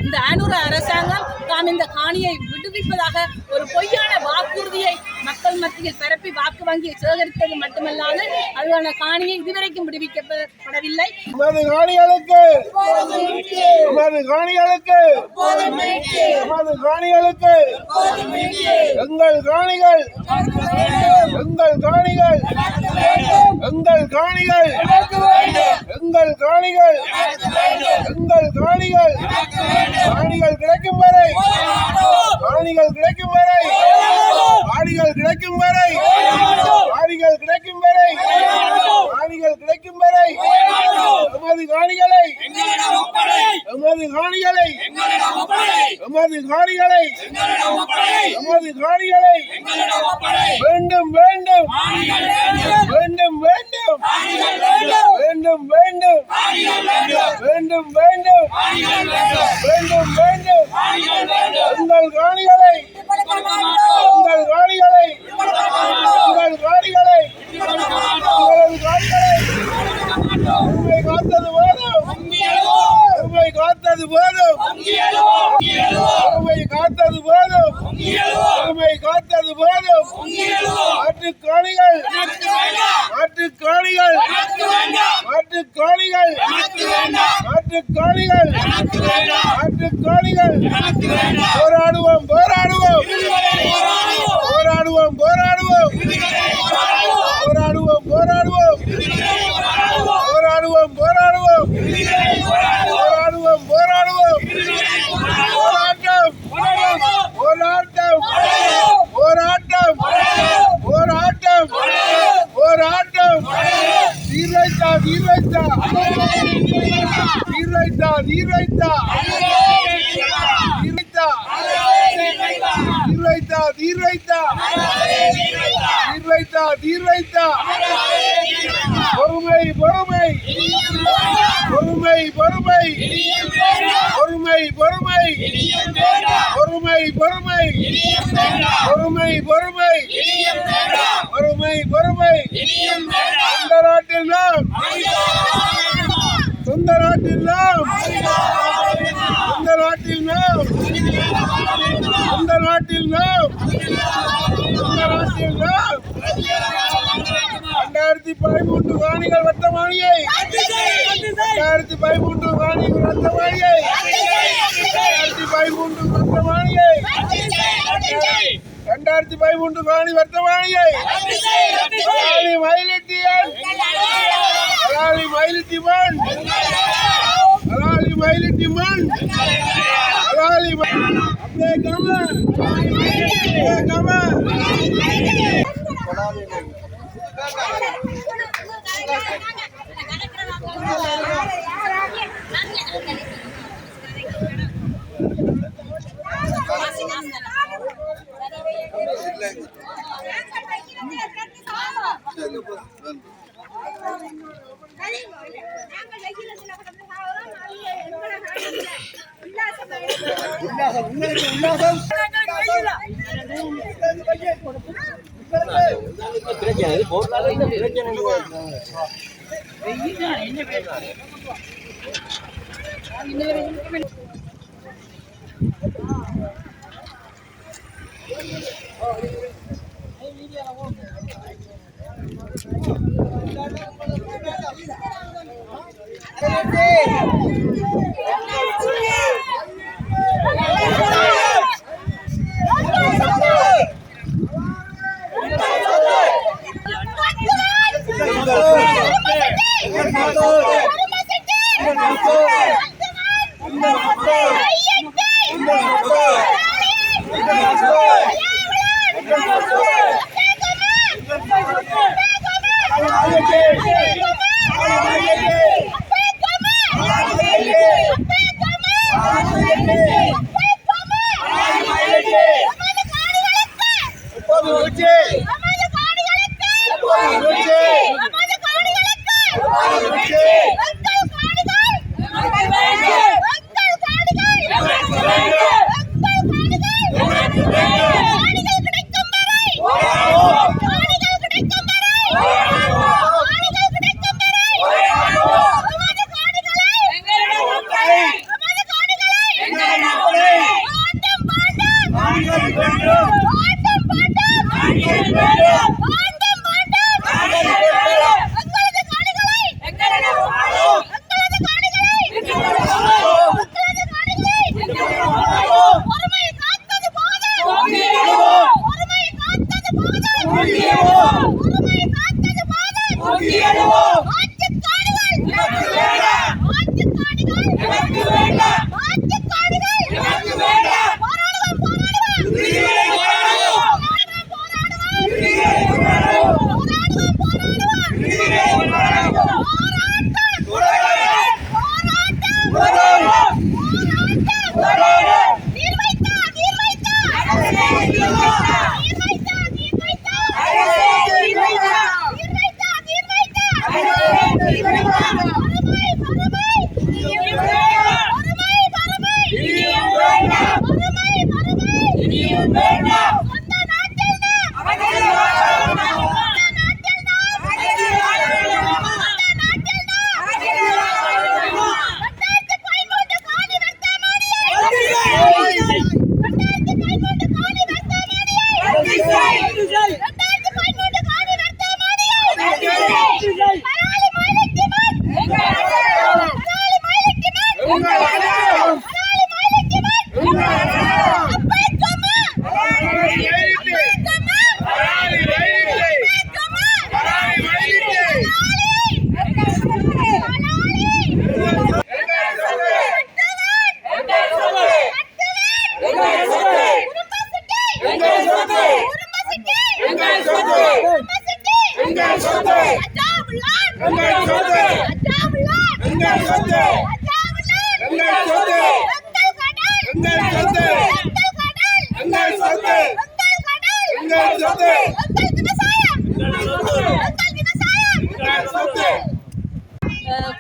இந்த அனுர அரசாங்கம் தாம் இந்த காணியை விடுவிப்பதாக ஒரு பொய்யான வாக்குறுதியை மக்கள் மத்தியில் பரப்பி வாக்கு வங்கியை சேகரித்தது மட்டுமல்லாது அதுக்கான காணியை இதுவரைக்கும் விடுவிக்கப்படவில்லை. எங்கள் காணிகள் எங்கள் காணிகள் எங்கள் காணிகள் எங்கள் காணிகள் எங்கள் காணிகள் காணிகள் கிடைக்கும் வரை காணிகள் கிடைக்கும் வரை காணிகள் கிடைக்கும் வரை காணிகள் கிடைக்கும் வரை காணிகள் கிடைக்கும் வரை எமது காணிகளை எமது காணிகளை எமது காணிகளை எமது காணிகளை வேண்டும் வேண்டும் வேண்டும் வேண்டும் வேண்டும் வேண்டும் வேண்டும் வேண்டும் வேண்டும் வேண்டும் உங்கள் காணிகளை உங்கள் காணிகளை உங்கள் காணிகளை உங்களது காணிகளை உண்மை காத்தது போதும் உண்மை காத்தது போதும் உண்மை காத்தது போதும் உண்மை காத்தது போதும் மாற்றுக்காணிகள் மாற்றுக்காணிகள் மாற்றுக்காணிகள் மாற்றுக்காணிகள் மாற்றுக்காணிகள் போராடுவோம் போராடுவோம் போராடுவோம் போராடுவோம் போராடுவோம் போராடுவோம் போராடுவோம் போராடுவோம் போராடுவோம் போராடுவோம் போராட்டம் போராட்டம் போராட்டம் போராட்டம் போராட்டம் தீர்வைத்தா தீர்வைத்தா தீர்வைத்தா தீர்வைத்தா தீர்வைத்தா தீர்வைத்தா தீர்வைத்தா தீர்வைத்தா பொறுமை பொறுமை பொறுமை பொறுமை பொறுமை பொறுமை பொறுமை பொறுமை பொறுமை பொறுமை பொறுமை பொறுமை சொந்த நாட்டில் நாம் சொந்த நாட்டில் நாம் சொந்த நாட்டில் நாம் சொந்த நாட்டில் நாம் சொந்த நாட்டில் நாம் 2013 காணிகள் வர்த்தமானியை 2013 காணிகள் வர்த்தமானியை 2013 வர்த்தமானியை 2013 காணி வர்த்தமானியை அலாலி மயிலிட்டியன் அலாலி மயிலிட்டி மண் அலாலி மயிலிட்டி மண் அலாலி அப்படியே கம அப்படியே கம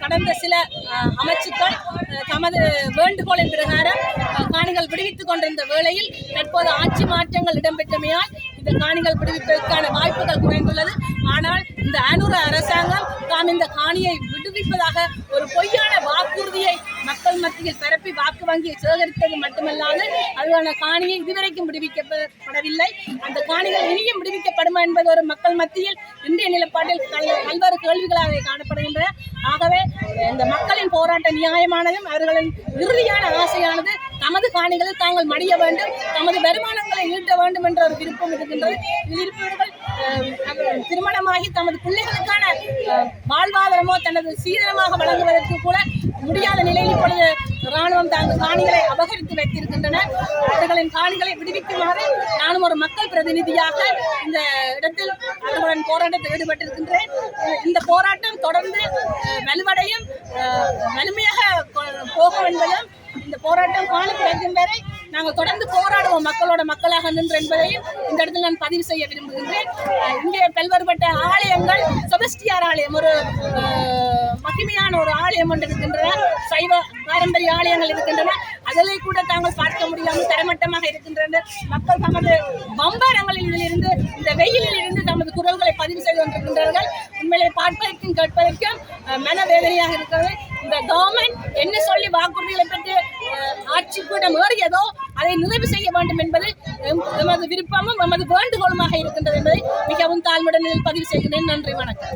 கடந்த சில அமைச்சுக்கள் தமது வேண்டுகோளின் பிரகாரம் காணிகள் விடுவித்துக் கொண்டிருந்த வேளையில் தற்போது ஆட்சி மாற்றங்கள் இடம்பெற்றமையால் இந்த காணிகள் விடுவிப்பதற்கான வாய்ப்புகள் குறைந்துள்ளது. ஆனால் இந்த அனுர அரசாங்கம் தாம் இந்த காணியை விடுவிப்பதாக ஒரு பொய்யான வாக்குறுதியை மக்கள் மத்தியில் பரப்பி வாக்கு வங்கியை சேகரித்தது மட்டுமல்லாது அதுக்கான காணியை இதுவரைக்கும் விடுவிக்கப்படவில்லை. அந்த காணிகள் இனியும் விடுவிக்கப்படுமா என்பது ஒரு மக்கள் மத்தியில் இந்திய நிலப்பாட்டில் பல்வேறு கேள்விகளாக காணப்படுகின்றன. ஆகவே இந்த மக்களின் போராட்ட நியாயமானதும் அவர்களின் இறுதியான ஆசையானது தமது காணிகளில் தாங்கள் மடிய வேண்டும், தமது வருமானங்களை ஈட்ட வேண்டும் என்ற ஒரு விருப்பம் இருக்கின்றது. இதில் இருப்பவர்கள் திருமணமாகி தமது பிள்ளைகளுக்கான வாழ்வாதாரமோ தனது சீதனமாக வழங்குவதற்கு கூட முடியாத நிலையில் இப்பொழுது இராணுவம் தங்கள் காணிகளை அபகரித்து வைத்திருக்கின்றனர். அவர்களின் காணிகளை விடுவிக்குமாறு நானும் ஒரு மக்கள் பிரதிநிதியாக இந்த இடத்தில் அவர்களின் போராட்டத்தில் ஈடுபட்டிருக்கின்றேன். இந்த போராட்டம் தொடர்ந்து வலுவடையும், வலிமையாக போகும் என்பதும் இந்த போராட்டம் காலம் கிடைக்கும் வரை நாங்கள் தொடர்ந்து போராடுவோம் மக்களோட மக்களாக நின்று என்பதையும் இந்த இடத்தில் நான் பதிவு செய்ய விரும்புகின்றேன். இங்கே பல்வேறுபட்ட ஆலயங்கள், செபஸ்டியார் ஆலயம் ஒரு மகிமையான ஒரு ஆலயம் ஒன்று இருக்கின்றன, சைவ பாரம்பரிய ஆலயங்கள் இருக்கின்றன. அதிலே கூட தாங்கள் பார்க்க முடியாமல் தரமட்டமாக இருக்கின்றன. மக்கள் தமது பம்பரங்களில் இருந்து இந்த வெயிலில் இருந்து தமது குரல்களை பதிவு செய்து கொண்டிருக்கின்றார்கள். உண்மையிலே பார்ப்பதற்கும் கேட்பதற்கும் மனவேதனையாக இருக்கிறது. இந்த கவர்மெண்ட் என்ன சொல்லி வாக்குறுதிகளை பெற்று ஆட்சிக்கூடம் ஏறியதோ அதை நிறைவு செய்ய வேண்டும் என்பது எமது விருப்பமும் எமது வேண்டுகோளுமாக இருக்கின்றது என்பதை மிகவும் தாழ்மையுடன் பதிவு செய்கிறேன். நன்றி, வணக்கம்.